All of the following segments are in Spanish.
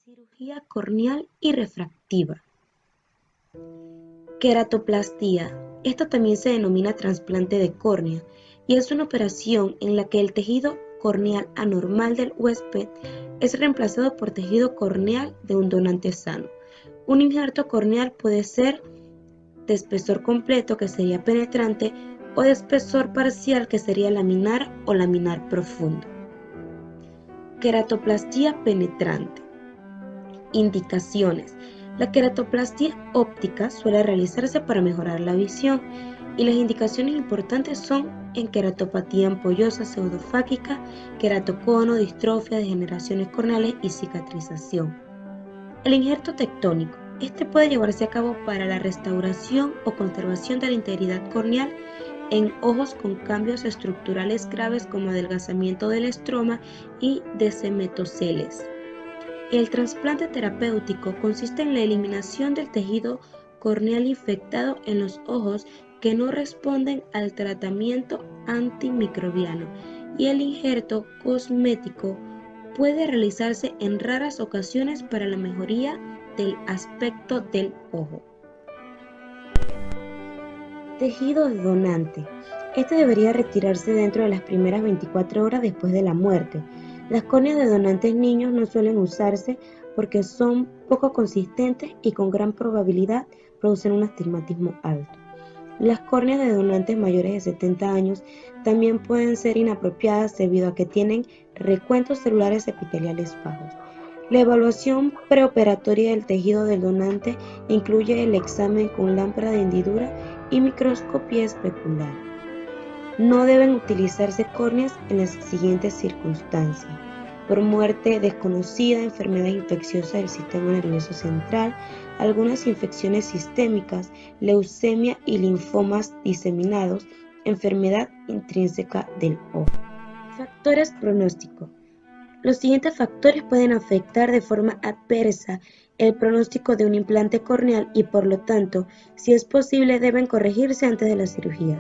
Cirugía corneal y refractiva. Queratoplastía. Esto también se denomina trasplante de córnea y es una operación en la que el tejido corneal anormal del huésped es reemplazado por tejido corneal de un donante sano. Un injerto corneal puede ser de espesor completo, que sería penetrante, o de espesor parcial, que sería laminar o laminar profundo. Queratoplastía penetrante. Indicaciones. La queratoplastía óptica suele realizarse para mejorar la visión y las indicaciones importantes son en queratopatía ampollosa pseudofáquica, queratocono, distrofia, degeneraciones corneales y cicatrización. El injerto tectónico. Este puede llevarse a cabo para la restauración o conservación de la integridad corneal en ojos con cambios estructurales graves como adelgazamiento del estroma y desemetoceles. El trasplante terapéutico consiste en la eliminación del tejido corneal infectado en los ojos que no responden al tratamiento antimicrobiano, y el injerto cosmético puede realizarse en raras ocasiones para la mejoría del aspecto del ojo. Tejido donante. Este debería retirarse dentro de las primeras 24 horas después de la muerte. Las córneas de donantes niños no suelen usarse porque son poco consistentes y con gran probabilidad producen un astigmatismo alto. Las córneas de donantes mayores de 70 años también pueden ser inapropiadas debido a que tienen recuentos celulares epiteliales bajos. La evaluación preoperatoria del tejido del donante incluye el examen con lámpara de hendidura y microscopía especular. No deben utilizarse córneas en las siguientes circunstancias: por muerte desconocida, enfermedad infecciosa del sistema nervioso central, algunas infecciones sistémicas, leucemia y linfomas diseminados, enfermedad intrínseca del ojo. Factores pronósticos. Los siguientes factores pueden afectar de forma adversa el pronóstico de un implante corneal y, por lo tanto, si es posible, deben corregirse antes de la cirugía.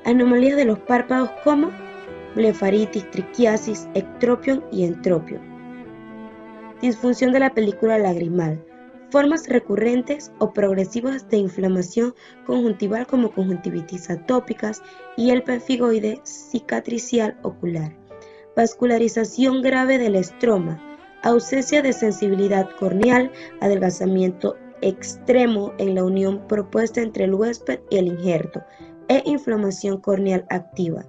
Anomalías de los párpados como blefaritis, triquiasis, ectropión y entropión. Disfunción de la película lagrimal. Formas recurrentes o progresivas de inflamación conjuntival como conjuntivitis atópicas y el pemphigoide cicatricial ocular. Vascularización grave del estroma. Ausencia de sensibilidad corneal, adelgazamiento extremo en la unión propuesta entre el huésped y el injerto, e inflamación corneal activa.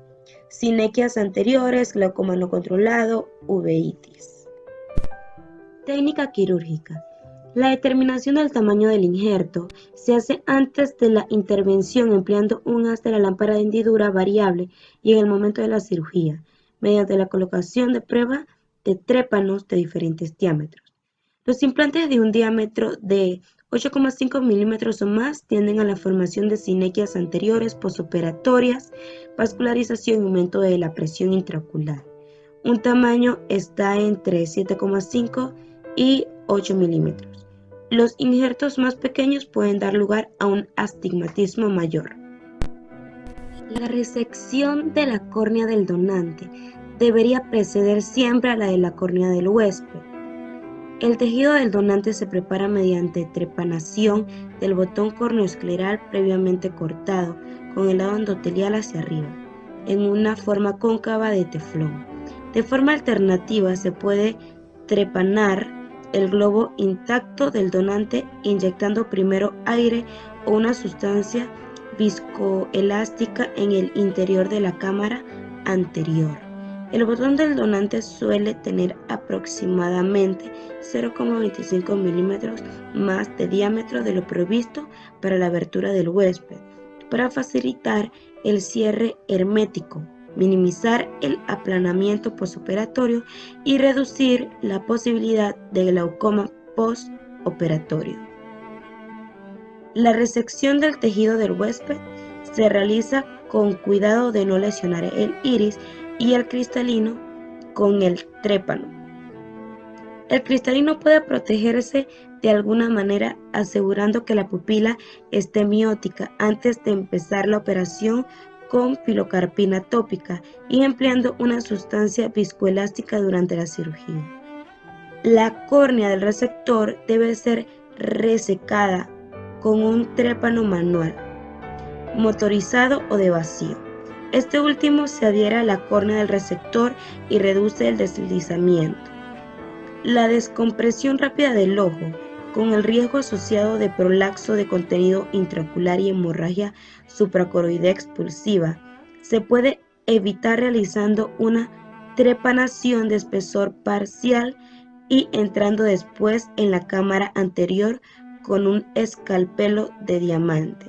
Sinequias anteriores, glaucoma no controlado, uveitis. Técnica quirúrgica. La determinación del tamaño del injerto se hace antes de la intervención empleando un haz de la lámpara de hendidura variable y en el momento de la cirugía, mediante la colocación de prueba de trépanos de diferentes diámetros. Los implantes de un diámetro de 8,5 milímetros o más tienden a la formación de sinequias anteriores posoperatorias, vascularización y aumento de la presión intraocular. Un tamaño está entre 7,5 y 8 milímetros. Los injertos más pequeños pueden dar lugar a un astigmatismo mayor. La resección de la córnea del donante debería preceder siempre a la de la córnea del huésped. El tejido del donante se prepara mediante trepanación del botón corneoescleral previamente cortado, con el lado endotelial hacia arriba, en una forma cóncava de teflón. De forma alternativa, se puede trepanar el globo intacto del donante inyectando primero aire o una sustancia viscoelástica en el interior de la cámara anterior. El botón del donante suele tener aproximadamente 0,25 milímetros más de diámetro de lo previsto para la abertura del huésped, para facilitar el cierre hermético, minimizar el aplanamiento postoperatorio y reducir la posibilidad de glaucoma postoperatorio. La resección del tejido del huésped se realiza con cuidado de no lesionar el iris y el cristalino con el trépano. El cristalino puede protegerse de alguna manera asegurando que la pupila esté miótica antes de empezar la operación con pilocarpina tópica y empleando una sustancia viscoelástica durante la cirugía. La córnea del receptor debe ser resecada con un trépano manual, motorizado o de vacío. Este último se adhiere a la córnea del receptor y reduce el deslizamiento. La descompresión rápida del ojo, con el riesgo asociado de prolapso de contenido intraocular y hemorragia supracoroidea expulsiva, se puede evitar realizando una trepanación de espesor parcial y entrando después en la cámara anterior con un escalpelo de diamante.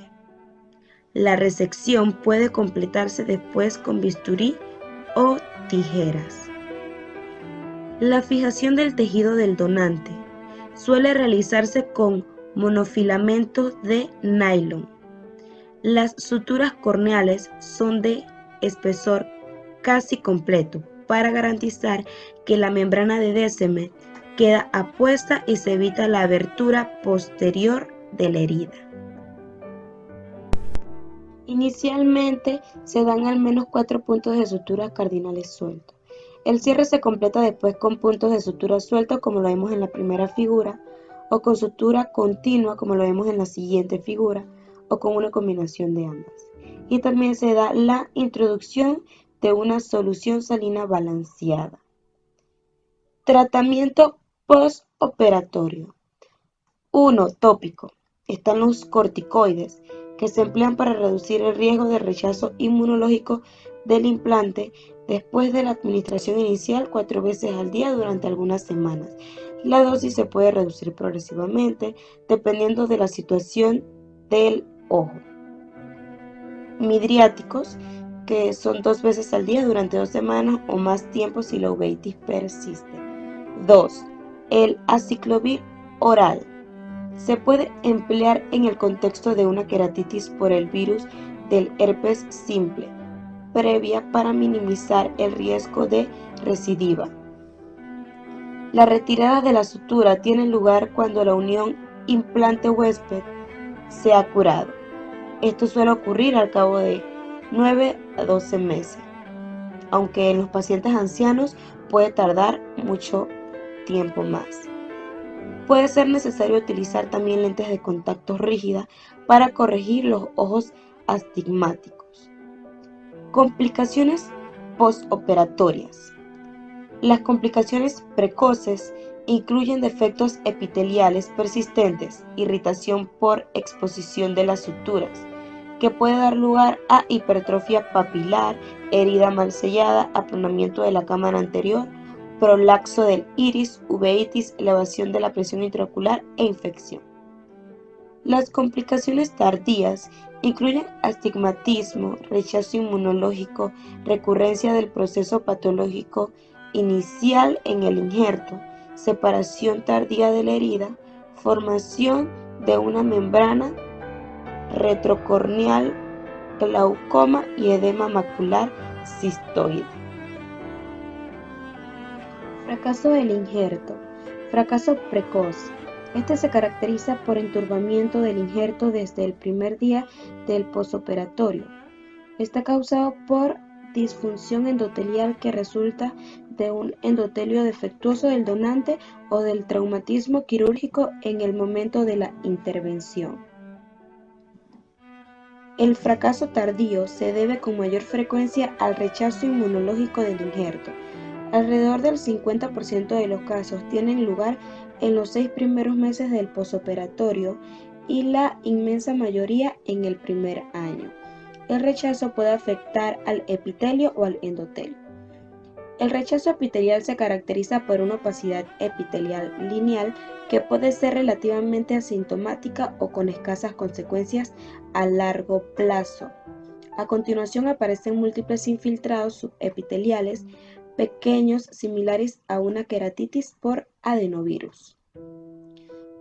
La resección puede completarse después con bisturí o tijeras. La fijación del tejido del donante suele realizarse con monofilamentos de nylon. Las suturas corneales son de espesor casi completo para garantizar que la membrana de DSM queda apuesta y se evita la abertura posterior de la herida. Inicialmente se dan al menos 4 puntos de sutura cardinales sueltos. El cierre se completa después con puntos de sutura sueltos como lo vemos en la primera figura, o con sutura continua como lo vemos en la siguiente figura, o con una combinación de ambas. Y también se da la introducción de una solución salina balanceada. Tratamiento postoperatorio. 1. Tópico. Están los corticoides, que se emplean para reducir el riesgo de rechazo inmunológico del implante después de la administración inicial 4 veces al día durante algunas semanas. La dosis se puede reducir progresivamente dependiendo de la situación del ojo. Midriáticos, que son 2 veces al día durante 2 semanas o más tiempo si la uveitis persiste. 2. El aciclovir oral. Se puede emplear en el contexto de una queratitis por el virus del herpes simple, previa para minimizar el riesgo de recidiva. La retirada de la sutura tiene lugar cuando la unión implante-huésped se ha curado. Esto suele ocurrir al cabo de 9 a 12 meses, aunque en los pacientes ancianos puede tardar mucho tiempo más. Puede ser necesario utilizar también lentes de contacto rígidas para corregir los ojos astigmáticos. Complicaciones postoperatorias. Las complicaciones precoces incluyen defectos epiteliales persistentes, irritación por exposición de las suturas, que puede dar lugar a hipertrofia papilar, herida mal sellada, aplanamiento de la cámara anterior, prolapso del iris, uveitis, elevación de la presión intraocular e infección. Las complicaciones tardías incluyen astigmatismo, rechazo inmunológico, recurrencia del proceso patológico inicial en el injerto, separación tardía de la herida, formación de una membrana retrocorneal, glaucoma y edema macular cistoide. Fracaso del injerto. Fracaso precoz. Este se caracteriza por enturbamiento del injerto desde el primer día del posoperatorio. Está causado por disfunción endotelial que resulta de un endotelio defectuoso del donante o del traumatismo quirúrgico en el momento de la intervención. El fracaso tardío se debe con mayor frecuencia al rechazo inmunológico del injerto. Alrededor del 50% de los casos tienen lugar en los 6 primeros meses del posoperatorio y la inmensa mayoría en el primer año. El rechazo puede afectar al epitelio o al endotelio. El rechazo epitelial se caracteriza por una opacidad epitelial lineal que puede ser relativamente asintomática o con escasas consecuencias a largo plazo. A continuación aparecen múltiples infiltrados subepiteliales pequeños similares a una queratitis por adenovirus,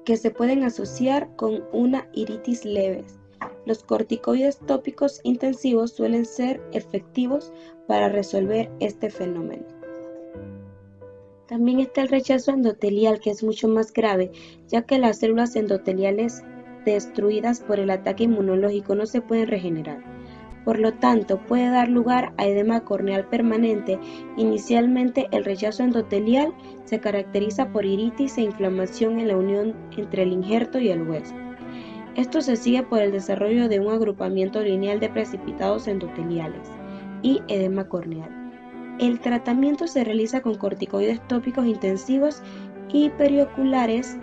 que se pueden asociar con una iritis leves. Los corticoides tópicos intensivos suelen ser efectivos para resolver este fenómeno. También está el rechazo endotelial, que es mucho más grave, ya que las células endoteliales destruidas por el ataque inmunológico no se pueden regenerar. Por lo tanto, puede dar lugar a edema corneal permanente. Inicialmente, el rechazo endotelial se caracteriza por iritis e inflamación en la unión entre el injerto y el hueso. Esto se sigue por el desarrollo de un agrupamiento lineal de precipitados endoteliales y edema corneal. El tratamiento se realiza con corticoides tópicos intensivos y perioculares.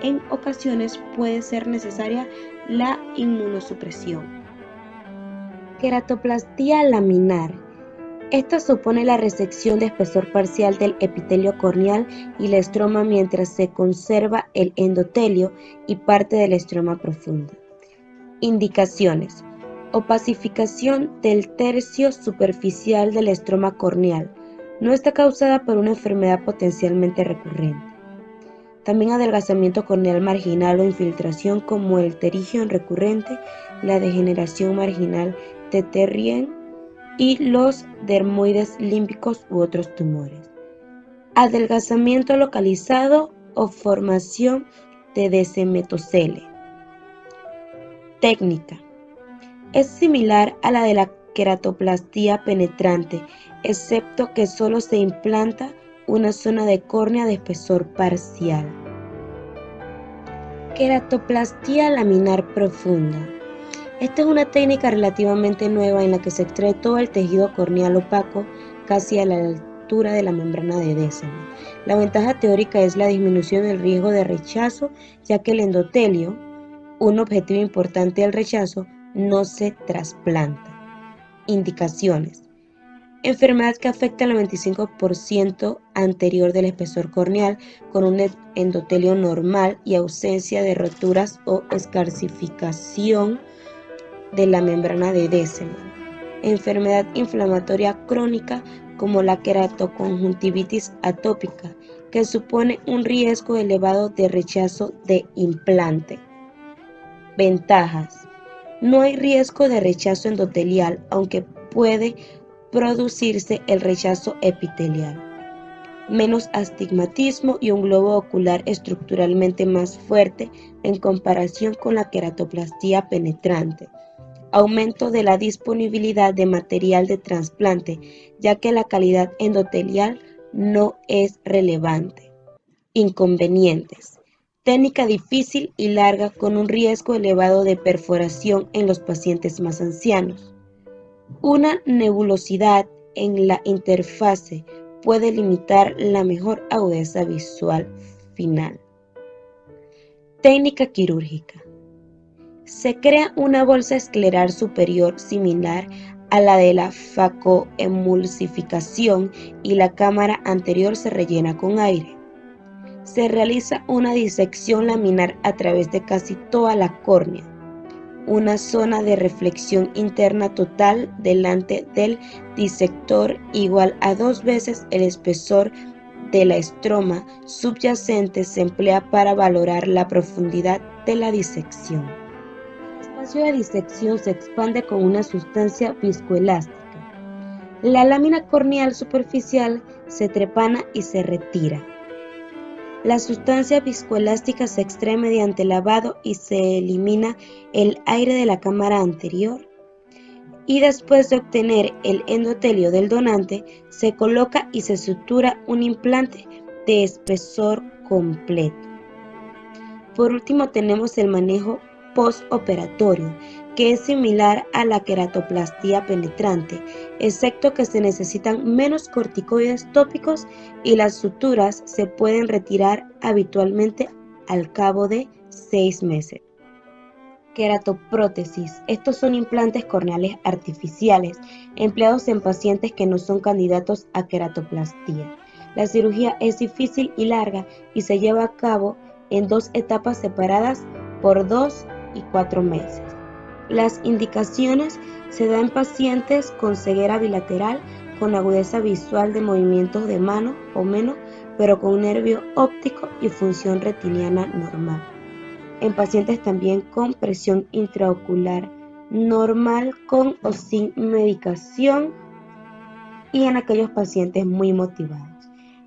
En ocasiones puede ser necesaria la inmunosupresión. Queratoplastía laminar. Esta supone la resección de espesor parcial del epitelio corneal y la estroma mientras se conserva el endotelio y parte de la estroma profunda. Indicaciones: opacificación del tercio superficial de la estroma corneal. No está causada por una enfermedad potencialmente recurrente. También adelgazamiento corneal marginal o infiltración como el pterigion recurrente, la degeneración marginal de Terrien y los dermoides límbicos u otros tumores. Adelgazamiento localizado o formación de descemetocele. Técnica. Es similar a la de la queratoplastía penetrante, excepto que solo se implanta una zona de córnea de espesor parcial. Queratoplastía laminar profunda. Esta es una técnica relativamente nueva en la que se extrae todo el tejido corneal opaco casi a la altura de la membrana de Descemet. La ventaja teórica es la disminución del riesgo de rechazo, ya que el endotelio, un objetivo importante del rechazo, no se trasplanta. Indicaciones: enfermedad que afecta al 95% anterior del espesor corneal, con un endotelio normal y ausencia de roturas o escarcificación de la membrana de Descemet. Enfermedad inflamatoria crónica como la queratoconjuntivitis atópica, que supone un riesgo elevado de rechazo de implante. Ventajas: no hay riesgo de rechazo endotelial, aunque puede producirse el rechazo epitelial. Menos astigmatismo y un globo ocular estructuralmente más fuerte en comparación con la queratoplastía penetrante. Aumento de la disponibilidad de material de trasplante, ya que la calidad endotelial no es relevante. Inconvenientes: técnica difícil y larga con un riesgo elevado de perforación en los pacientes más ancianos. Una nebulosidad en la interfase puede limitar la mejor agudeza visual final. Técnica quirúrgica. Se crea una bolsa escleral superior similar a la de la facoemulsificación y la cámara anterior se rellena con aire. Se realiza una disección laminar a través de casi toda la córnea. Una zona de reflexión interna total delante del disector igual a 2 veces el espesor de la estroma subyacente se emplea para valorar la profundidad de la disección. El espacio de disección se expande con una sustancia viscoelástica. La lámina corneal superficial se trepana y se retira. La sustancia viscoelástica se extrae mediante lavado y se elimina el aire de la cámara anterior. Y después de obtener el endotelio del donante, se coloca y se sutura un implante de espesor completo. Por último tenemos el manejo postoperatorio, que es similar a la queratoplastía penetrante, excepto que se necesitan menos corticoides tópicos y las suturas se pueden retirar habitualmente al cabo de 6 meses. Queratoprótesis. Estos son implantes corneales artificiales empleados en pacientes que no son candidatos a queratoplastía. La cirugía es difícil y larga y se lleva a cabo en 2 etapas separadas por 2 y 4 meses. Las indicaciones se dan en pacientes con ceguera bilateral, con agudeza visual de movimientos de mano o menos, pero con nervio óptico y función retiniana normal. En pacientes también con presión intraocular normal con o sin medicación y en aquellos pacientes muy motivados.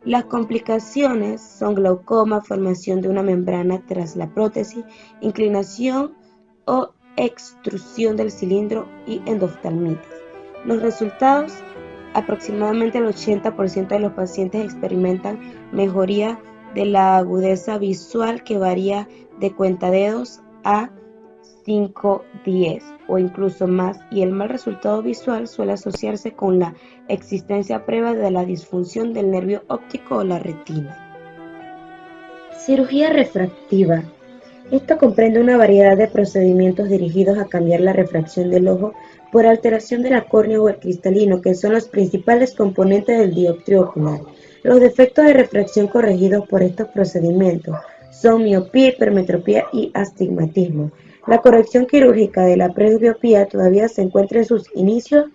Las complicaciones son glaucoma, formación de una membrana tras la prótesis, inclinación o extrusión del cilindro y endoftalmitis. Los resultados: aproximadamente el 80% de los pacientes experimentan mejoría de la agudeza visual que varía de cuentadedos a 5-10 o incluso más, y el mal resultado visual suele asociarse con la existencia previa de la disfunción del nervio óptico o la retina. Cirugía refractiva. Esto comprende una variedad de procedimientos dirigidos a cambiar la refracción del ojo por alteración de la córnea o el cristalino, que son los principales componentes del dioptrio ocular. Los defectos de refracción corregidos por estos procedimientos son miopía, hipermetropía y astigmatismo. La corrección quirúrgica de la presbiopía todavía se encuentra en sus inicios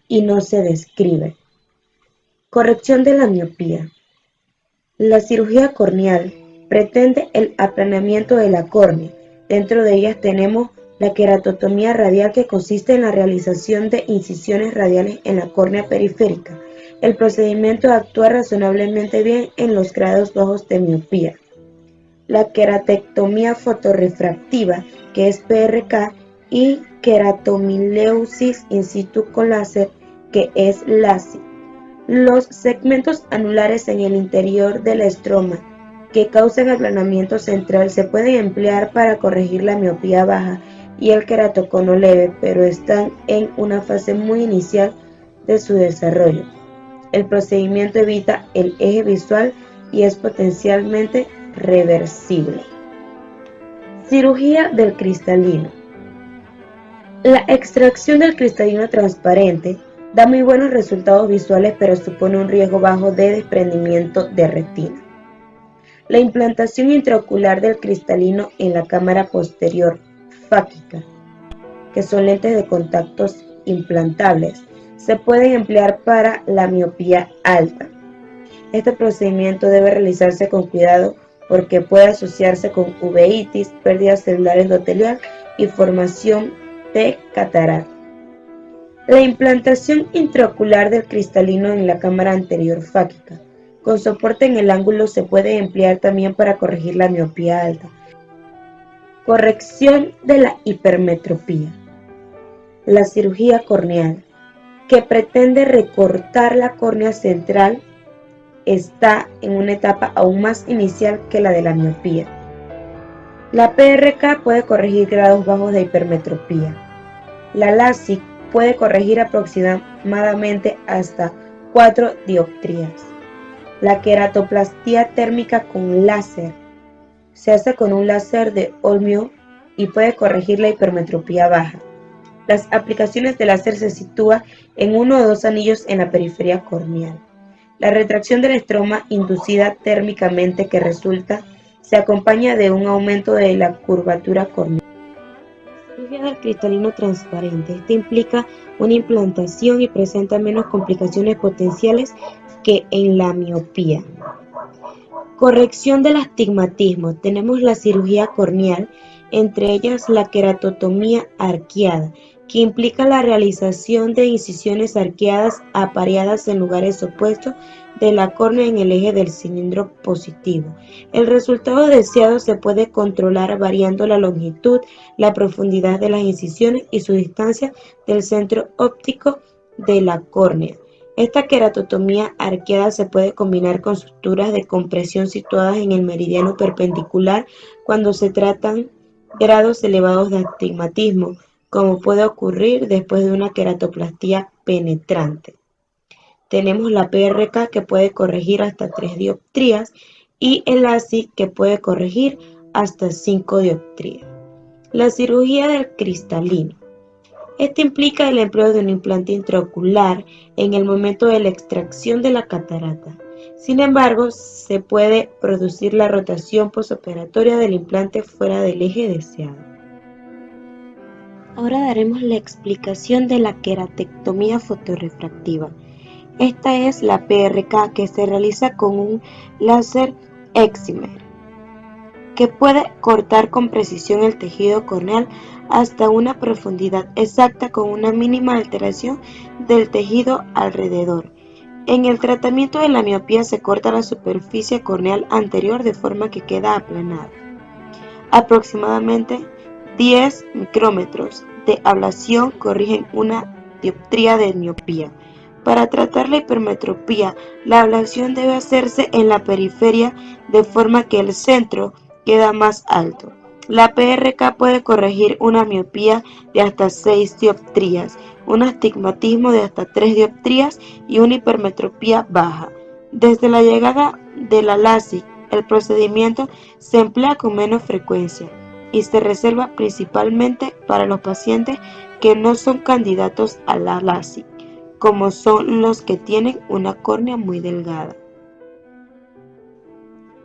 y no se describe. Corrección de la miopía. La cirugía corneal pretende el aplanamiento de la córnea. Dentro de ellas tenemos la queratotomía radial, que consiste en la realización de incisiones radiales en la córnea periférica. El procedimiento actúa razonablemente bien en los grados bajos de miopía. La queratectomía fotorrefractiva, que es PRK, y queratomileusis in situ con láser, que es LASIK. Los segmentos anulares en el interior del estroma que causan aplanamiento central se pueden emplear para corregir la miopía baja y el queratocono leve, pero están en una fase muy inicial de su desarrollo. El procedimiento evita el eje visual y es potencialmente reversible. Cirugía del cristalino. La extracción del cristalino transparente da muy buenos resultados visuales, pero supone un riesgo bajo de desprendimiento de retina. La implantación intraocular del cristalino en la cámara posterior fáquica, que son lentes de contactos implantables, se pueden emplear para la miopía alta. Este procedimiento debe realizarse con cuidado porque puede asociarse con uveitis, pérdida celular endotelial y formación de catarata. La implantación intraocular del cristalino en la cámara anterior fáquica con soporte en el ángulo se puede emplear también para corregir la miopía alta. Corrección de la hipermetropía. La cirugía corneal, que pretende recortar la córnea central, está en una etapa aún más inicial que la de la miopía. La PRK puede corregir grados bajos de hipermetropía. La LASIK puede corregir aproximadamente hasta 4 dioptrías. La queratoplastia térmica con láser se hace con un láser de Olmio y puede corregir la hipermetropía baja. Las aplicaciones de láser se sitúan en uno o dos anillos en la periferia corneal. La retracción del estroma inducida térmicamente que resulta se acompaña de un aumento de la curvatura corneal. Cirugía del cristalino transparente. Este implica una implantación y presenta menos complicaciones potenciales que en la miopía. Corrección del astigmatismo. Tenemos la cirugía corneal, entre ellas la queratotomía arqueada, que implica la realización de incisiones arqueadas apareadas en lugares opuestos de la córnea en el eje del cilindro positivo. El resultado deseado se puede controlar variando la longitud, la profundidad de las incisiones y su distancia del centro óptico de la córnea. Esta queratotomía arqueada se puede combinar con suturas de compresión situadas en el meridiano perpendicular cuando se tratan grados elevados de astigmatismo, como puede ocurrir después de una queratoplastia penetrante. Tenemos la PRK, que puede corregir hasta 3 dioptrías y el LASIK, que puede corregir hasta 5 dioptrías. La cirugía del cristalino. Este implica el empleo de un implante intraocular en el momento de la extracción de la catarata. Sin embargo, se puede producir la rotación postoperatoria del implante fuera del eje deseado. Ahora daremos la explicación de la queratectomía fotorrefractiva. Esta es la PRK, que se realiza con un láser excimer, que puede cortar con precisión el tejido corneal hasta una profundidad exacta con una mínima alteración del tejido alrededor. En el tratamiento de la miopía se corta la superficie corneal anterior de forma que queda aplanada. Aproximadamente 10 micrómetros de ablación corrigen una dioptría de miopía. Para tratar la hipermetropía, la ablación debe hacerse en la periferia de forma que el centro queda más alto. La PRK puede corregir una miopía de hasta 6 dioptrías, un astigmatismo de hasta 3 dioptrías y una hipermetropía baja. Desde la llegada de la LASIK, el procedimiento se emplea con menos frecuencia y se reserva principalmente para los pacientes que no son candidatos a la LASIK, como son los que tienen una córnea muy delgada.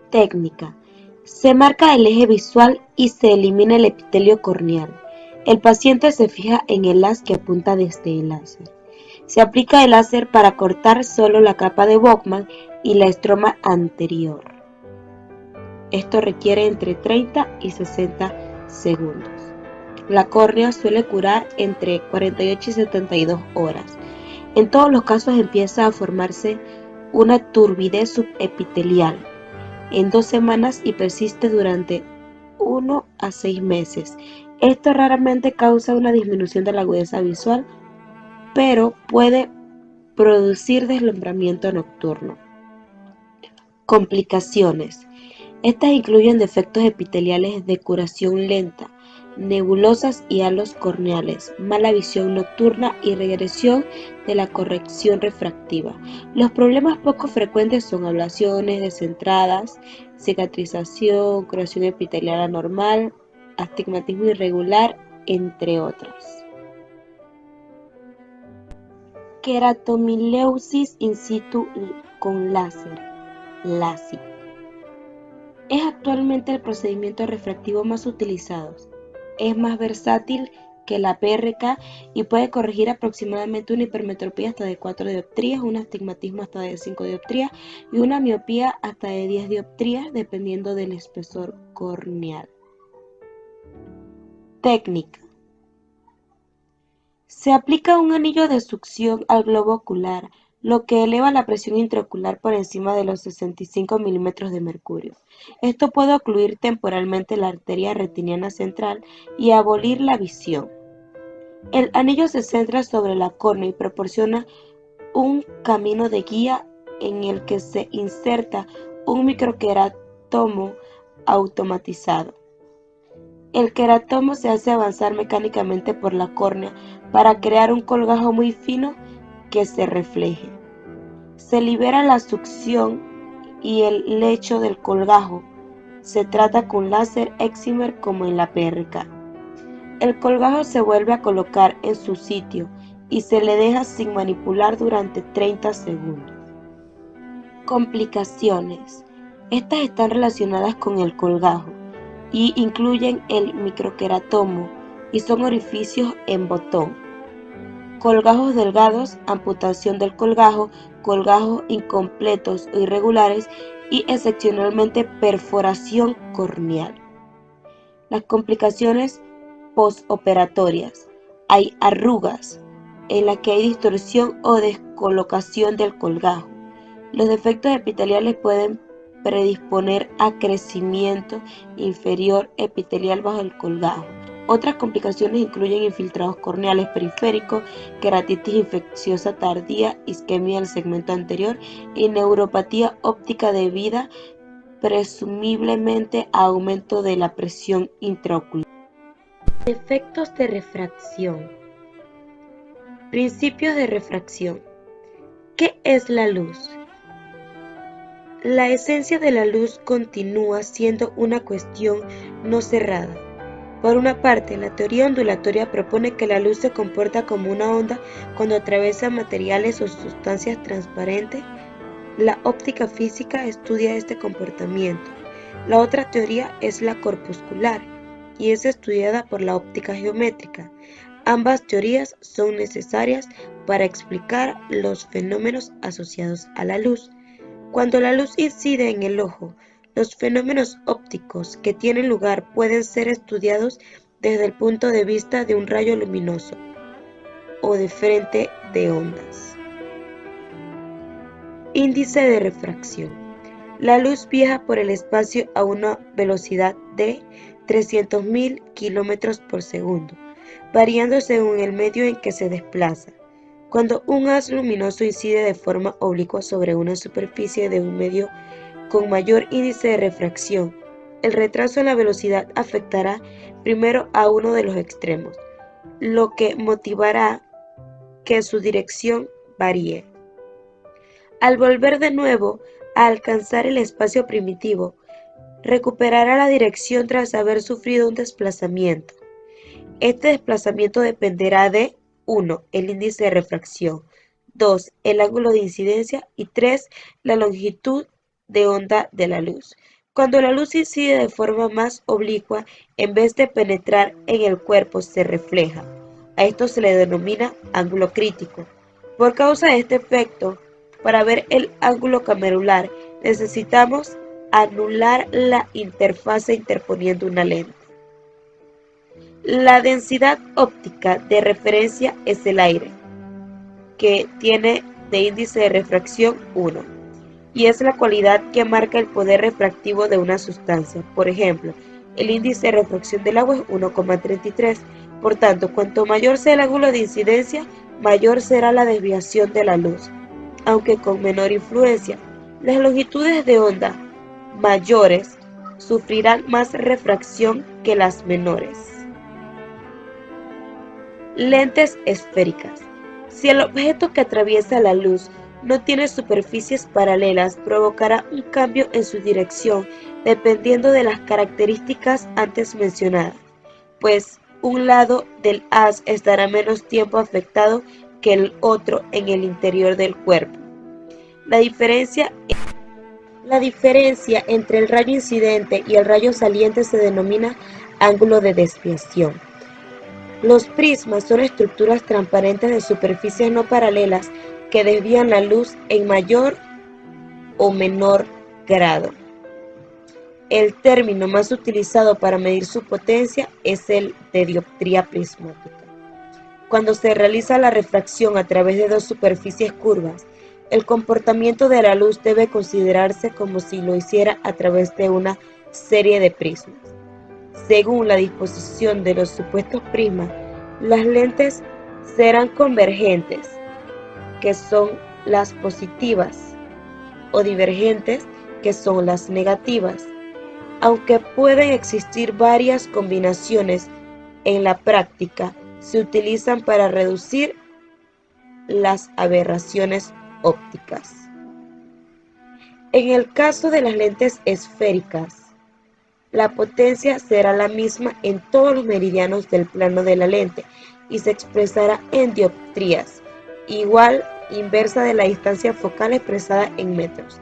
Técnica. Se marca el eje visual y se elimina el epitelio corneal. El paciente se fija en el haz que apunta desde el láser. Se aplica el láser para cortar solo la capa de Bowman y la estroma anterior. Esto requiere entre 30 y 60 segundos. La córnea suele curar entre 48 y 72 horas. En todos los casos empieza a formarse una turbidez subepitelial en 2 semanas y persiste durante 1 a 6 meses. Esto raramente causa una disminución de la agudeza visual, pero puede producir deslumbramiento nocturno. Complicaciones. Estas incluyen defectos epiteliales de curación lenta, nebulosas y halos corneales, mala visión nocturna y regresión de la corrección refractiva. Los problemas poco frecuentes son ablaciones descentradas, cicatrización, curación epitelial anormal, astigmatismo irregular, entre otros. Queratomileusis in situ con láser, LASIK. Es actualmente el procedimiento refractivo más utilizado. Es más versátil que la PRK y puede corregir aproximadamente una hipermetropía hasta de 4 dioptrías, un astigmatismo hasta de 5 dioptrías y una miopía hasta de 10 dioptrías dependiendo del espesor corneal. Técnica. Se aplica un anillo de succión al globo ocular, lo que eleva la presión intraocular por encima de los 65 milímetros de mercurio. Esto puede ocluir temporalmente la arteria retiniana central y abolir la visión. El anillo se centra sobre la córnea y proporciona un camino de guía en el que se inserta un microqueratomo automatizado. El queratomo se hace avanzar mecánicamente por la córnea para crear un colgajo muy fino que se refleje. Se libera la succión y el lecho del colgajo. Se trata con láser excimer como en la PRK. El colgajo se vuelve a colocar en su sitio y se le deja sin manipular durante 30 segundos. Complicaciones. Estas están relacionadas con el colgajo y incluyen el microqueratomo y son orificios en botón, colgajos delgados, amputación del colgajo, colgajos incompletos o irregulares y excepcionalmente perforación corneal. Las complicaciones postoperatorias. Hay arrugas en las que hay distorsión o descolocación del colgajo. Los defectos epiteliales pueden predisponer a crecimiento inferior epitelial bajo el colgajo. Otras complicaciones incluyen infiltrados corneales periféricos, queratitis infecciosa tardía, isquemia del segmento anterior y neuropatía óptica debida presumiblemente a aumento de la presión intraocular. Efectos de refracción. Principios de refracción. ¿Qué es la luz? La esencia de la luz continúa siendo una cuestión no cerrada. Por una parte, la teoría ondulatoria propone que la luz se comporta como una onda cuando atraviesa materiales o sustancias transparentes. La óptica física estudia este comportamiento. La otra teoría es la corpuscular y es estudiada por la óptica geométrica. Ambas teorías son necesarias para explicar los fenómenos asociados a la luz. Cuando la luz incide en el ojo, los fenómenos ópticos que tienen lugar pueden ser estudiados desde el punto de vista de un rayo luminoso o de frente de ondas. Índice de refracción. La luz viaja por el espacio a una velocidad de 300.000 kilómetros por segundo, variando según el medio en que se desplaza. Cuando un haz luminoso incide de forma oblicua sobre una superficie de un medio con mayor índice de refracción, el retraso en la velocidad afectará primero a uno de los extremos, lo que motivará que su dirección varíe. Al volver de nuevo a alcanzar el espacio primitivo, recuperará la dirección tras haber sufrido un desplazamiento. Este desplazamiento dependerá de 1. El índice de refracción, 2. El ángulo de incidencia y 3. La longitud de onda de la luz. Cuando la luz incide de forma más oblicua, en vez de penetrar en el cuerpo, se refleja. A esto se le denomina ángulo crítico. Por causa de este efecto, para ver el ángulo camerular, necesitamos anular la interfase interponiendo una lente. La densidad óptica de referencia es el aire, que tiene de índice de refracción 1, y es la cualidad que marca el poder refractivo de una sustancia. Por ejemplo, el índice de refracción del agua es 1,33. Por tanto, cuanto mayor sea el ángulo de incidencia, mayor será la desviación de la luz, aunque con menor influencia. Las longitudes de onda mayores sufrirán más refracción que las menores. Lentes esféricas. Si el objeto que atraviesa la luz no tiene superficies paralelas, provocará un cambio en su dirección dependiendo de las características antes mencionadas, pues un lado del haz estará menos tiempo afectado que el otro en el interior del cuerpo. La diferencia entre el rayo incidente y el rayo saliente se denomina ángulo de desviación. Los prismas son estructuras transparentes de superficies no paralelas que desvían la luz en mayor o menor grado. El término más utilizado para medir su potencia es el de dioptría prismática. Cuando se realiza la refracción a través de dos superficies curvas, el comportamiento de la luz debe considerarse como si lo hiciera a través de una serie de prismas. Según la disposición de los supuestos prismas, las lentes serán convergentes, que son las positivas, o divergentes, que son las negativas. Aunque pueden existir varias combinaciones, en la práctica se utilizan para reducir las aberraciones ópticas. En el caso de las lentes esféricas, la potencia será la misma en todos los meridianos del plano de la lente y se expresará en dioptrías, igual inversa de la distancia focal expresada en metros.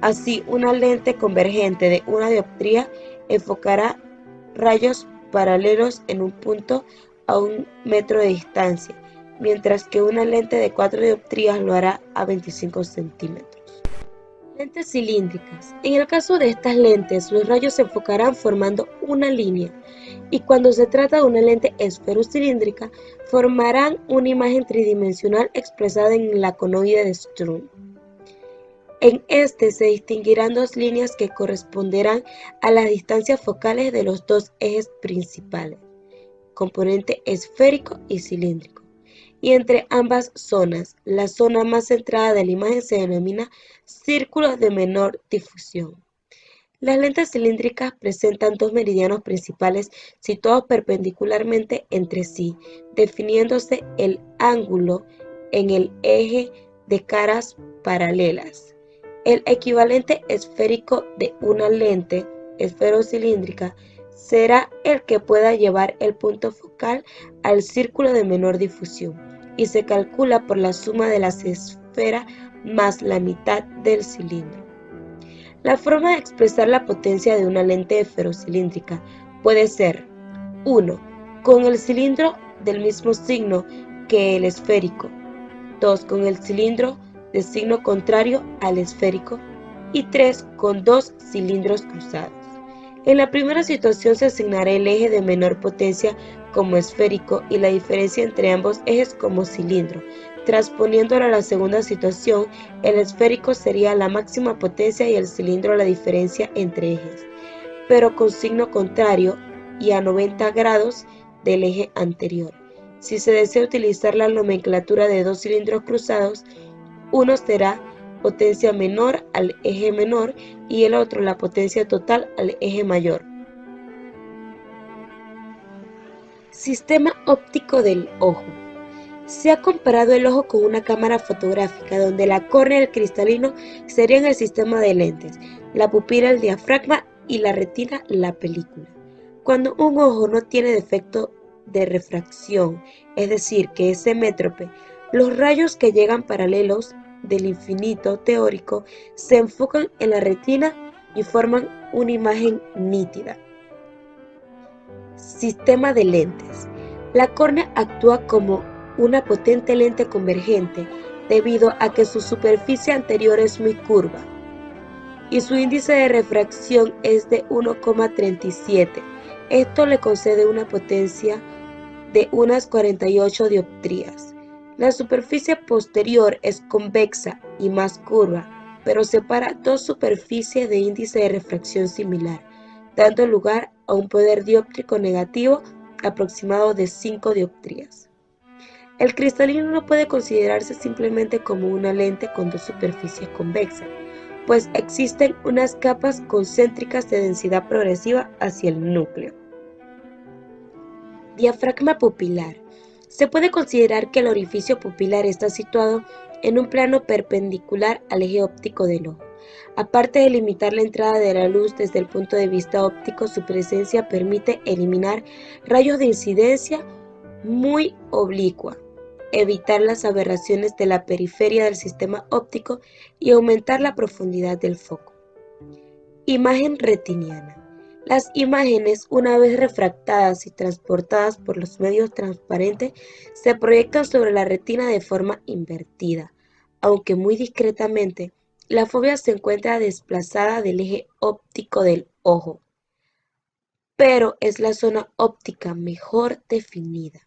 Así, una lente convergente de una dioptría enfocará rayos paralelos en un punto a 1 metro de distancia, mientras que una lente de 4 dioptrías lo hará a 25 centímetros. Lentes cilíndricas. En el caso de estas lentes, los rayos se enfocarán formando una línea, y cuando se trata de una lente esferocilíndrica, formarán una imagen tridimensional expresada en la conoide de Sturm. En este se distinguirán dos líneas que corresponderán a las distancias focales de los dos ejes principales, componente esférico y cilíndrico. Y entre ambas zonas, la zona más centrada de la imagen se denomina círculo de menor difusión. Las lentes cilíndricas presentan dos meridianos principales situados perpendicularmente entre sí, definiéndose el ángulo en el eje de caras paralelas. El equivalente esférico de una lente esferocilíndrica será el que pueda llevar el punto focal al círculo de menor difusión y se calcula por la suma de las esferas más la mitad del cilindro. La forma de expresar la potencia de una lente esferocilíndrica puede ser 1. Con el cilindro del mismo signo que el esférico, 2. Con el cilindro de signo contrario al esférico y 3. Con dos cilindros cruzados. En la primera situación se asignará el eje de menor potencia como esférico y la diferencia entre ambos ejes como cilindro, Transponiéndolo a la segunda situación, el esférico sería la máxima potencia y el cilindro la diferencia entre ejes, pero con signo contrario y a 90 grados del eje anterior. Si se desea utilizar la nomenclatura de dos cilindros cruzados, uno será potencia menor al eje menor y el otro la potencia total al eje mayor. Sistema óptico del ojo. Se ha comparado el ojo con una cámara fotográfica donde la córnea y el cristalino serían el sistema de lentes, la pupila el diafragma y la retina la película. Cuando un ojo no tiene defecto de refracción, es decir, que es semétrope, los rayos que llegan paralelos del infinito teórico se enfocan en la retina y forman una imagen nítida. Sistema de lentes. La córnea actúa como una potente lente convergente debido a que su superficie anterior es muy curva y su índice de refracción es de 1,37. Esto le concede una potencia de unas 48 dioptrías. La superficie posterior es convexa y más curva, pero separa dos superficies de índice de refracción similar, dando lugar a un poder dióptrico negativo aproximado de 5 dioptrías. El cristalino no puede considerarse simplemente como una lente con dos superficies convexas, pues existen unas capas concéntricas de densidad progresiva hacia el núcleo. Diafragma pupilar. Se puede considerar que el orificio pupilar está situado en un plano perpendicular al eje óptico del ojo. Aparte de limitar la entrada de la luz desde el punto de vista óptico, su presencia permite eliminar rayos de incidencia muy oblicua, evitar las aberraciones de la periferia del sistema óptico y aumentar la profundidad del foco. Imagen retiniana. Las imágenes, una vez refractadas y transportadas por los medios transparentes, se proyectan sobre la retina de forma invertida. Aunque muy discretamente, la fóvea se encuentra desplazada del eje óptico del ojo, pero es la zona óptica mejor definida.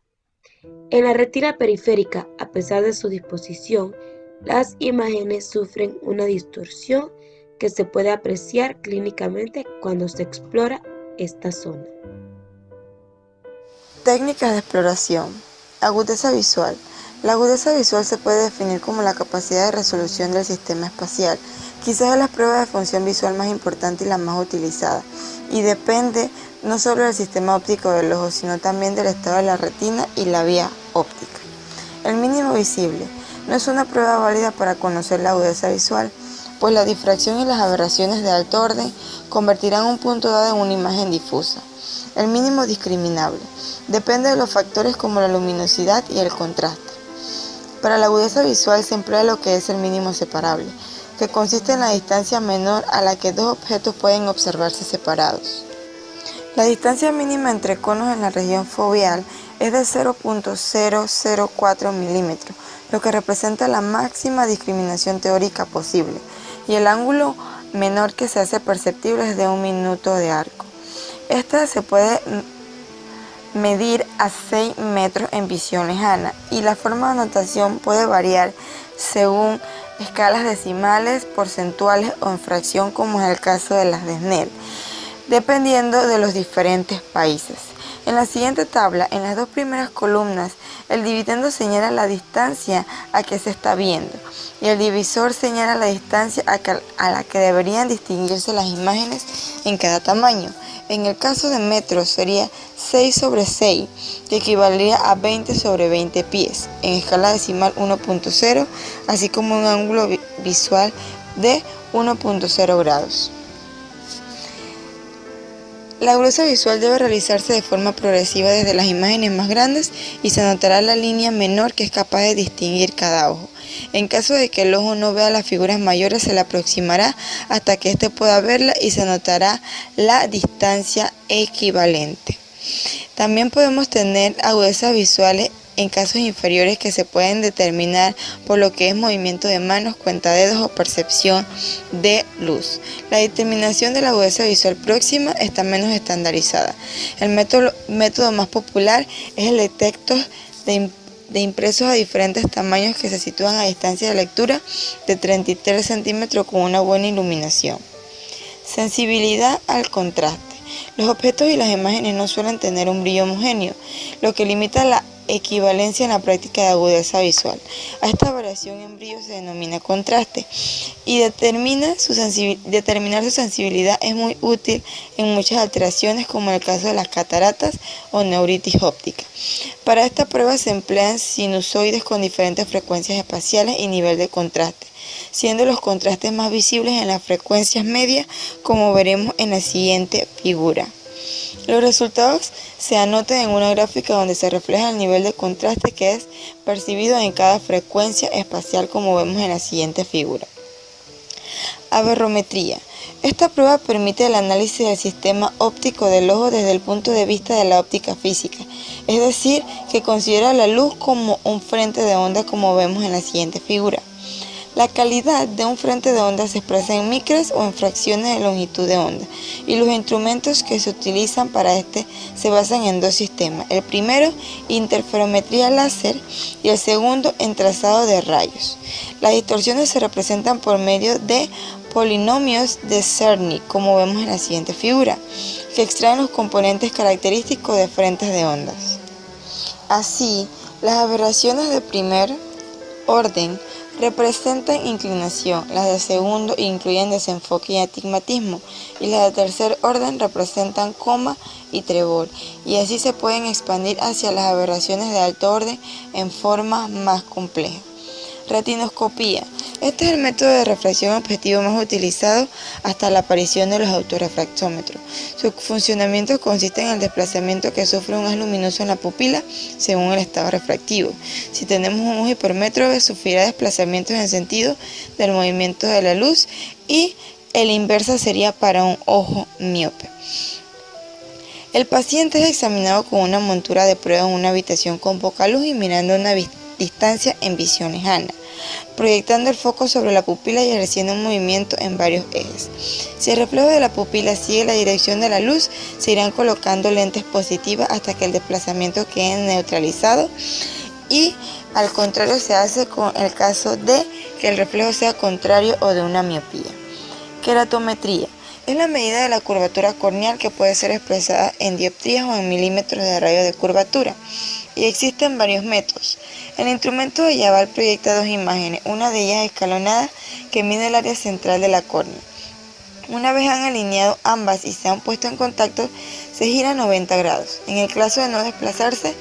En la retina periférica, a pesar de su disposición, las imágenes sufren una distorsión que se puede apreciar clínicamente cuando se explora esta zona. Técnicas de exploración. Agudeza visual. La agudeza visual se puede definir como la capacidad de resolución del sistema espacial. Quizás es la prueba de función visual más importante y la más utilizada, y depende no solo del sistema óptico del ojo, sino también del estado de la retina y la vía óptica. El mínimo visible no es una prueba válida para conocer la agudeza visual, pues la difracción y las aberraciones de alto orden convertirán un punto dado en una imagen difusa. El mínimo discriminable depende de los factores como la luminosidad y el contraste. Para la agudeza visual se emplea lo que es el mínimo separable, que consiste en la distancia menor a la que dos objetos pueden observarse separados. La distancia mínima entre conos en la región foveal es de 0.004 milímetros, lo que representa la máxima discriminación teórica posible, y el ángulo menor que se hace perceptible es de 1 minuto de arco. Esta se puede medir a 6 metros en visión lejana, y la forma de anotación puede variar según escalas decimales, porcentuales o en fracción, como es el caso de las de Snell, dependiendo de los diferentes países. En la siguiente tabla, en las dos primeras columnas, el dividendo señala la distancia a que se está viendo y el divisor señala la distancia a la que deberían distinguirse las imágenes en cada tamaño. En el caso de metros sería 6 sobre 6, que equivaldría a 20 sobre 20 pies, en escala decimal 1.0, así como un ángulo visual de 1.0 grados. La agudeza visual debe realizarse de forma progresiva desde las imágenes más grandes y se notará la línea menor que es capaz de distinguir cada ojo. En caso de que el ojo no vea las figuras mayores, se le aproximará hasta que éste pueda verla y se notará la distancia equivalente. También podemos tener agudezas visuales en casos inferiores que se pueden determinar por lo que es movimiento de manos, cuentadedos o percepción de luz. La determinación de la agudeza visual próxima está menos estandarizada. El método más popular es el de textos de de impresos a diferentes tamaños que se sitúan a distancia de lectura de 33 centímetros con una buena iluminación. Sensibilidad al contraste. Los objetos y las imágenes no suelen tener un brillo homogéneo, lo que limita la equivalencia en la práctica de agudeza visual. A esta variación en brillo se denomina contraste y determinar su sensibilidad es muy útil en muchas alteraciones como en el caso de las cataratas o neuritis óptica. Para esta prueba se emplean sinusoides con diferentes frecuencias espaciales y nivel de contraste, siendo los contrastes más visibles en las frecuencias medias, como veremos en la siguiente figura. Los resultados se anotan en una gráfica donde se refleja el nivel de contraste que es percibido en cada frecuencia espacial, como vemos en la siguiente figura. Aberrometría. Esta prueba permite el análisis del sistema óptico del ojo desde el punto de vista de la óptica física, es decir, que considera la luz como un frente de onda, como vemos en la siguiente figura. La calidad de un frente de onda se expresa en micras o en fracciones de longitud de onda, y los instrumentos que se utilizan para este se basan en dos sistemas. El primero, interferometría láser, y el segundo, en trazado de rayos. Las distorsiones se representan por medio de polinomios de Cerny, como vemos en la siguiente figura, que extraen los componentes característicos de frentes de ondas. Así, las aberraciones de primer orden representan inclinación, las de segundo incluyen desenfoque y astigmatismo, y las de tercer orden representan coma y trébol, y así se pueden expandir hacia las aberraciones de alto orden en forma más compleja. Retinoscopía. Este es el método de refracción objetivo más utilizado hasta la aparición de los autorrefractómetros. Su funcionamiento consiste en el desplazamiento que sufre un haz luminoso en la pupila según el estado refractivo. Si tenemos un ojo hipermétrope, sufrirá desplazamientos en sentido del movimiento de la luz, y el inverso sería para un ojo miope. El paciente es examinado con una montura de prueba en una habitación con poca luz y mirando a una distancia en visión lejana, proyectando el foco sobre la pupila y ejerciendo un movimiento en varios ejes. Si el reflejo de la pupila sigue la dirección de la luz, se irán colocando lentes positivas hasta que el desplazamiento quede neutralizado, y al contrario se hace con el caso de que el reflejo sea contrario o de una miopía. Queratometría. Es la medida de la curvatura corneal que puede ser expresada en dioptrías o en milímetros de radio de curvatura, y existen varios métodos. El instrumento de Yaval proyecta dos imágenes, una de ellas escalonada, que mide el área central de la córnea. Una vez han alineado ambas y se han puesto en contacto, se gira 90 grados. En el caso de no desplazarse,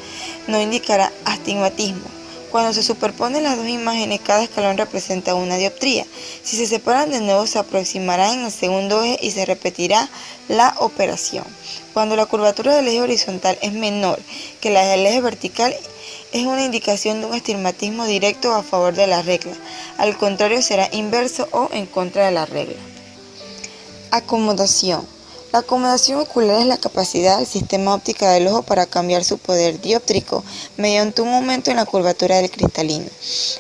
no indicará astigmatismo. Cuando se superponen las dos imágenes, cada escalón representa una dioptría. Si se separan de nuevo, se aproximarán en el segundo eje y se repetirá la operación. Cuando la curvatura del eje horizontal es menor que la del eje vertical, es una indicación de un astigmatismo directo a favor de la regla. Al contrario, será inverso o en contra de la regla. Acomodación. La acomodación ocular es la capacidad del sistema óptico del ojo para cambiar su poder dióptrico mediante un aumento en la curvatura del cristalino.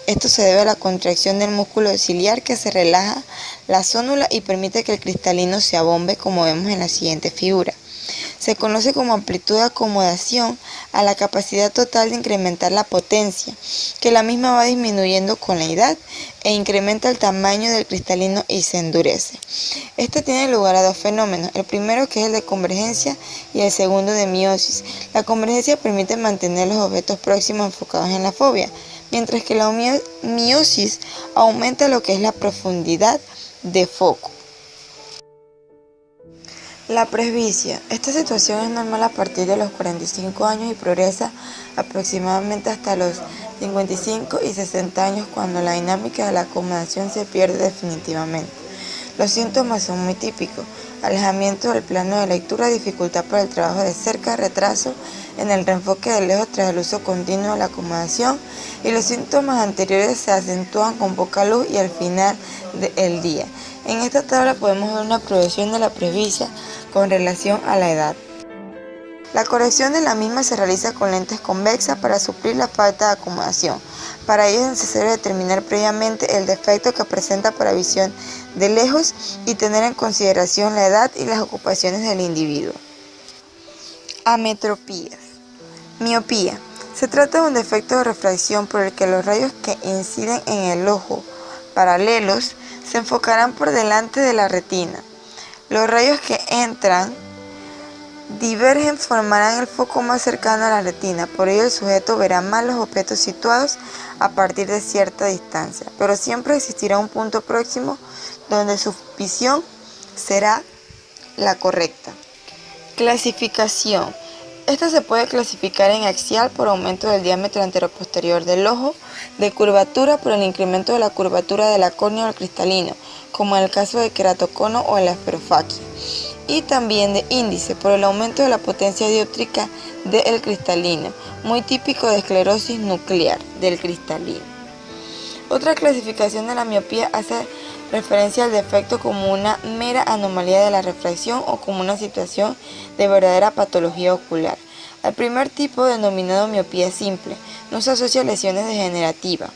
Esto se debe a la contracción del músculo ciliar, que se relaja la zónula y permite que el cristalino se abombe, como vemos en la siguiente figura. Se conoce como amplitud de acomodación a la capacidad total de incrementar la potencia, que la misma va disminuyendo con la edad e incrementa el tamaño del cristalino y se endurece. Este tiene lugar a dos fenómenos, el primero, que es el de convergencia, y el segundo, de miosis. La convergencia permite mantener los objetos próximos enfocados en la fobia, mientras que la miosis aumenta lo que es la profundidad de foco. La presbicia. Esta situación es normal a partir de los 45 años y progresa aproximadamente hasta los 55 y 60 años, cuando la dinámica de la acomodación se pierde definitivamente. Los síntomas son muy típicos: alejamiento del plano de lectura, dificultad para el trabajo de cerca, retraso en el reenfoque de lejos tras el uso continuo de la acomodación, y los síntomas anteriores se acentúan con poca luz y al final del día. En esta tabla podemos ver una progresión de la presbicia con relación a la edad. La corrección de la misma se realiza con lentes convexas para suplir la falta de acomodación. Para ello es necesario determinar previamente el defecto que presenta para visión de lejos y tener en consideración la edad y las ocupaciones del individuo. Ametropías. Miopía. Se trata de un defecto de refracción por el que los rayos que inciden en el ojo, paralelos, se enfocarán por delante de la retina. Los rayos que entran divergen formarán el foco más cercano a la retina, por ello el sujeto verá mal los objetos situados a partir de cierta distancia, pero siempre existirá un punto próximo donde su visión será la correcta. Clasificación. Esta se puede clasificar en axial por aumento del diámetro anteroposterior del ojo, de curvatura por el incremento de la curvatura de la córnea o el cristalino, como en el caso del queratocono o el asperofaquio, y también de índice por el aumento de la potencia dióptrica del cristalino, muy típico de esclerosis nuclear del cristalino. Otra clasificación de la miopía hace referencia al defecto como una mera anomalía de la refracción o como una situación de verdadera patología ocular. Al primer tipo, denominado miopía simple, no se asocia a lesiones degenerativas.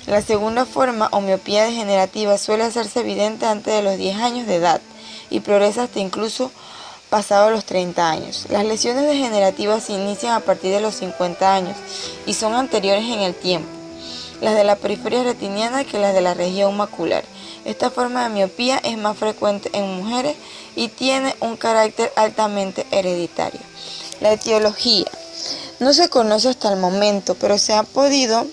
La segunda forma, o miopía degenerativa, suele hacerse evidente antes de los 10 años de edad y progresa hasta incluso pasados los 30 años. Las lesiones degenerativas se inician a partir de los 50 años y son anteriores en el tiempo, las de la periferia retiniana que las de la región macular. Esta forma de miopía es más frecuente en mujeres y tiene un carácter altamente hereditario. La etiología no se conoce hasta el momento, pero se han podido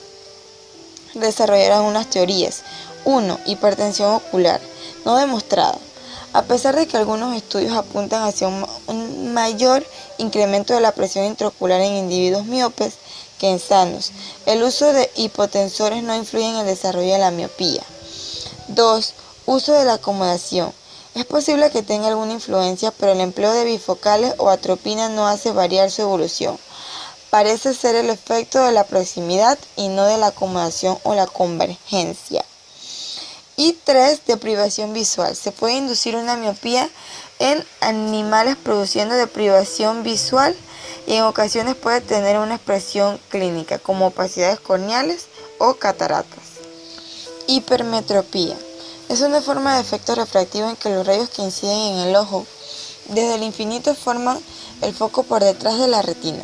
desarrollar algunas teorías. 1. Hipertensión ocular, no demostrada. A pesar de que algunos estudios apuntan hacia un mayor incremento de la presión intraocular en individuos miopes que en sanos, el uso de hipotensores no influye en el desarrollo de la miopía. 2. Uso de la acomodación. Es posible que tenga alguna influencia, pero el empleo de bifocales o atropina no hace variar su evolución. Parece ser el efecto de la proximidad y no de la acomodación o la convergencia. Y 3. Deprivación visual. Se puede inducir una miopía en animales produciendo deprivación visual y en ocasiones puede tener una expresión clínica como opacidades corneales o cataratas. Hipermetropía. Es una forma de efecto refractivo en que los rayos que inciden en el ojo desde el infinito forman el foco por detrás de la retina.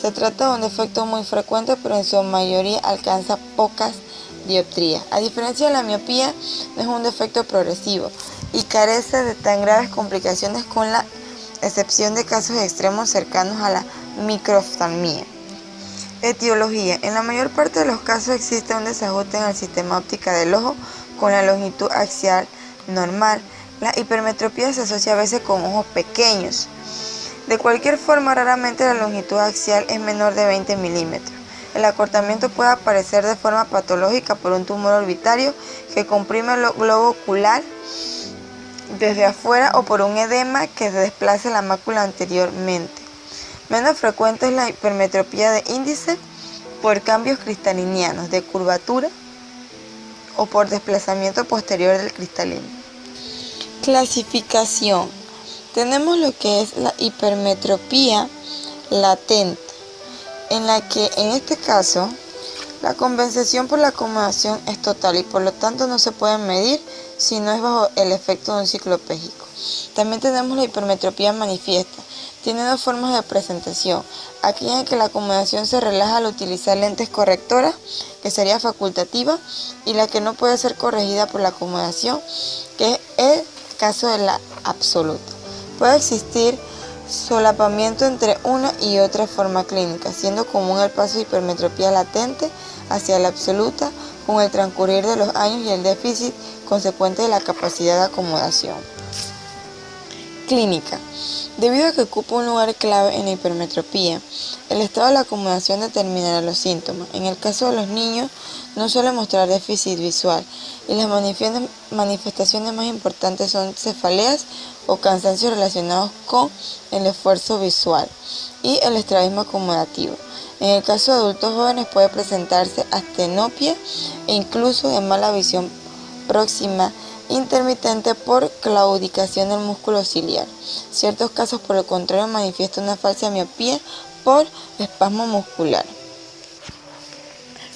Se trata de un defecto muy frecuente, pero en su mayoría alcanza pocas dioptrías. A diferencia de la miopía, no es un defecto progresivo y carece de tan graves complicaciones con la excepción de casos extremos cercanos a la microftalmía. Etiología. En la mayor parte de los casos existe un desajuste en el sistema óptica del ojo con la longitud axial normal. La hipermetropía se asocia a veces con ojos pequeños. De cualquier forma, raramente la longitud axial es menor de 20 milímetros. El acortamiento puede aparecer de forma patológica por un tumor orbitario que comprime el globo ocular desde afuera o por un edema que desplace la mácula anteriormente. Menos frecuente es la hipermetropía de índice por cambios cristalinianos de curvatura o por desplazamiento posterior del cristalino. Clasificación. Tenemos lo que es la hipermetropía latente, en la que en este caso la compensación por la acomodación es total y por lo tanto no se puede medir si no es bajo el efecto de un ciclopégico. También tenemos la hipermetropía manifiesta. Tiene dos formas de presentación: aquella en que la acomodación se relaja al utilizar lentes correctoras, que sería facultativa, y la que no puede ser corregida por la acomodación, que es el caso de la absoluta. Puede existir solapamiento entre una y otra forma clínica, siendo común el paso de hipermetropía latente hacia la absoluta con el transcurrir de los años y el déficit consecuente de la capacidad de acomodación. Clínica. Debido a que ocupa un lugar clave en la hipermetropía, el estado de la acomodación determinará los síntomas. En el caso de los niños, no suele mostrar déficit visual y las manifestaciones más importantes son cefaleas o cansancio relacionados con el esfuerzo visual y el estrabismo acomodativo. En el caso de adultos jóvenes puede presentarse astenopia e incluso de mala visión próxima intermitente por claudicación del músculo ciliar. Ciertos casos, por el contrario, manifiestan una falsa miopía por espasmo muscular.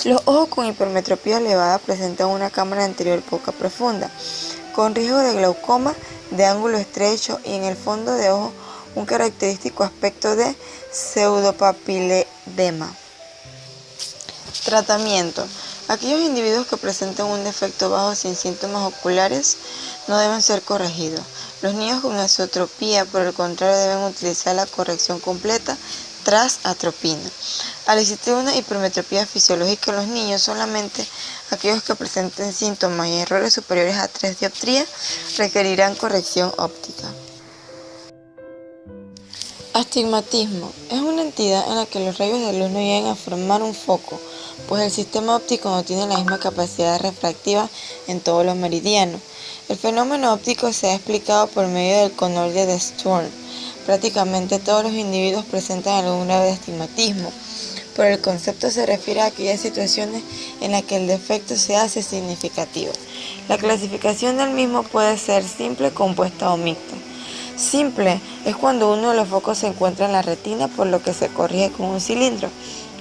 Los ojos con hipermetropía elevada presentan una cámara anterior poco profunda, con riesgo de glaucoma de ángulo estrecho y en el fondo de ojo un característico aspecto de pseudopapiledema. Tratamiento. Aquellos individuos que presenten un defecto bajo sin síntomas oculares no deben ser corregidos. Los niños con esotropía, por el contrario, deben utilizar la corrección completa tras atropina. Al existir una hipermetropía fisiológica en los niños, solamente aquellos que presenten síntomas y errores superiores a 3 dioptrías requerirán corrección óptica. Astigmatismo. Es una entidad en la que los rayos de luz no llegan a formar un foco, pues el sistema óptico no tiene la misma capacidad refractiva en todos los meridianos. El fenómeno óptico se ha explicado por medio del conoide de Sturm. Prácticamente todos los individuos presentan algún grado de astigmatismo. Por el concepto se refiere a aquellas situaciones en las que el defecto se hace significativo. La clasificación del mismo puede ser simple, compuesta o mixta. Simple es cuando uno de los focos se encuentra en la retina, por lo que se corrige con un cilindro.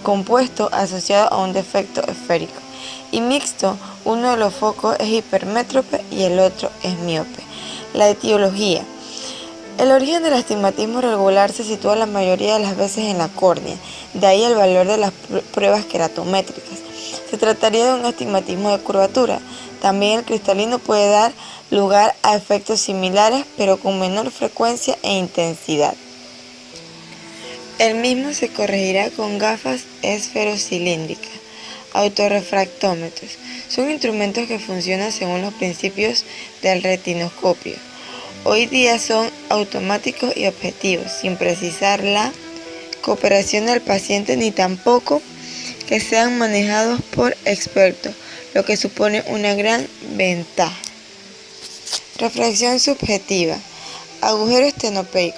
Compuesto, asociado a un defecto esférico. Y mixto, uno de los focos es hipermétrope y el otro es miope. La etiología. El origen del astigmatismo regular se sitúa la mayoría de las veces en la córnea, de ahí el valor de las pruebas queratométricas. Se trataría de un astigmatismo de curvatura. También el cristalino puede dar lugar a efectos similares, pero con menor frecuencia e intensidad. El mismo se corregirá con gafas esferocilíndricas. Autorrefractómetros. Son instrumentos que funcionan según los principios del retinoscopio. Hoy día son automáticos y objetivos, sin precisar la cooperación del paciente ni tampoco que sean manejados por expertos, lo que supone una gran ventaja. Refracción subjetiva. Agujero estenopeico.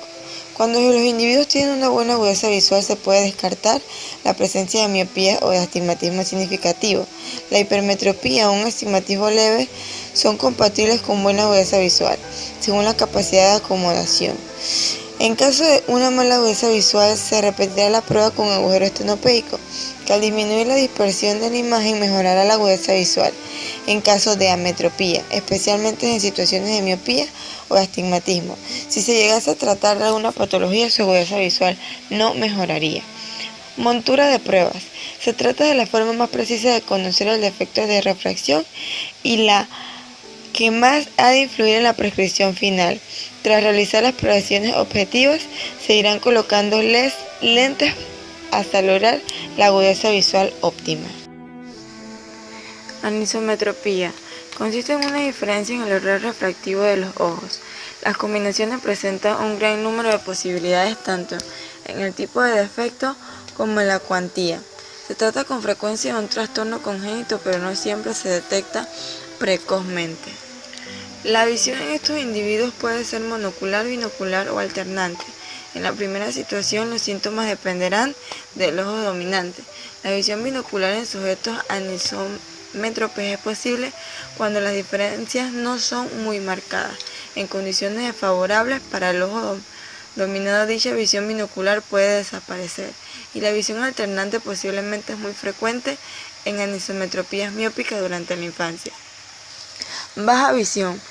Cuando los individuos tienen una buena agudeza visual se puede descartar la presencia de miopía o de astigmatismo significativo. La hipermetropía o un astigmatismo leve son compatibles con buena agudeza visual, según la capacidad de acomodación. En caso de una mala agudeza visual, se repetirá la prueba con agujero estenopeico, que al disminuir la dispersión de la imagen mejorará la agudeza visual. En caso de ametropía, especialmente en situaciones de miopía o de astigmatismo, si se llegase a tratar de alguna patología, su agudeza visual no mejoraría. Montura de pruebas. Se trata de la forma más precisa de conocer el defecto de refracción y la que más ha de influir en la prescripción final. Tras realizar las exploraciones objetivas, se irán colocando lentes hasta lograr la agudeza visual óptima. Anisometropía. Consiste en una diferencia en el error refractivo de los ojos. Las combinaciones presentan un gran número de posibilidades tanto en el tipo de defecto como en la cuantía. Se trata con frecuencia de un trastorno congénito, pero no siempre se detecta precozmente. La visión en estos individuos puede ser monocular, binocular o alternante. En la primera situación, los síntomas dependerán del ojo dominante. La visión binocular en sujetos anisométropes es posible cuando las diferencias no son muy marcadas. En condiciones desfavorables para el ojo dominado, dicha visión binocular puede desaparecer. Y la visión alternante posiblemente es muy frecuente en anisometropías miópicas durante la infancia. Baja visión.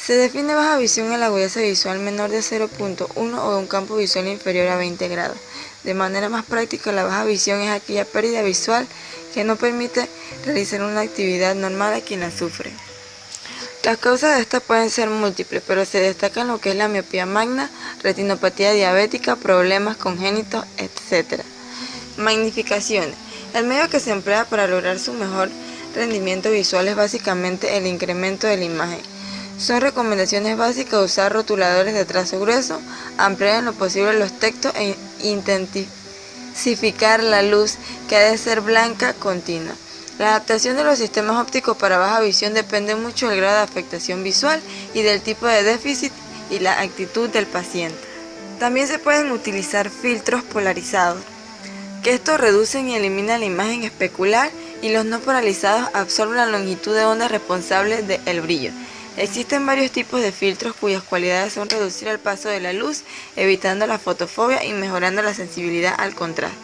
Se define baja visión en la agudeza visual menor de 0.1 o de un campo visual inferior a 20 grados. De manera más práctica, la baja visión es aquella pérdida visual que no permite realizar una actividad normal a quien la sufre. Las causas de esta pueden ser múltiples, pero se destacan lo que es la miopía magna, retinopatía diabética, problemas congénitos, etc. Magnificaciones. El medio que se emplea para lograr su mejor rendimiento visual es básicamente el incremento de la imagen. Son recomendaciones básicas usar rotuladores de trazo grueso, ampliar en lo posible los textos e intensificar la luz, que ha de ser blanca continua. La adaptación de los sistemas ópticos para baja visión depende mucho del grado de afectación visual y del tipo de déficit y la actitud del paciente. También se pueden utilizar filtros polarizados, que estos reducen y eliminan la imagen especular, y los no polarizados absorben la longitud de onda responsable del brillo. Existen varios tipos de filtros cuyas cualidades son reducir el paso de la luz, evitando la fotofobia y mejorando la sensibilidad al contraste.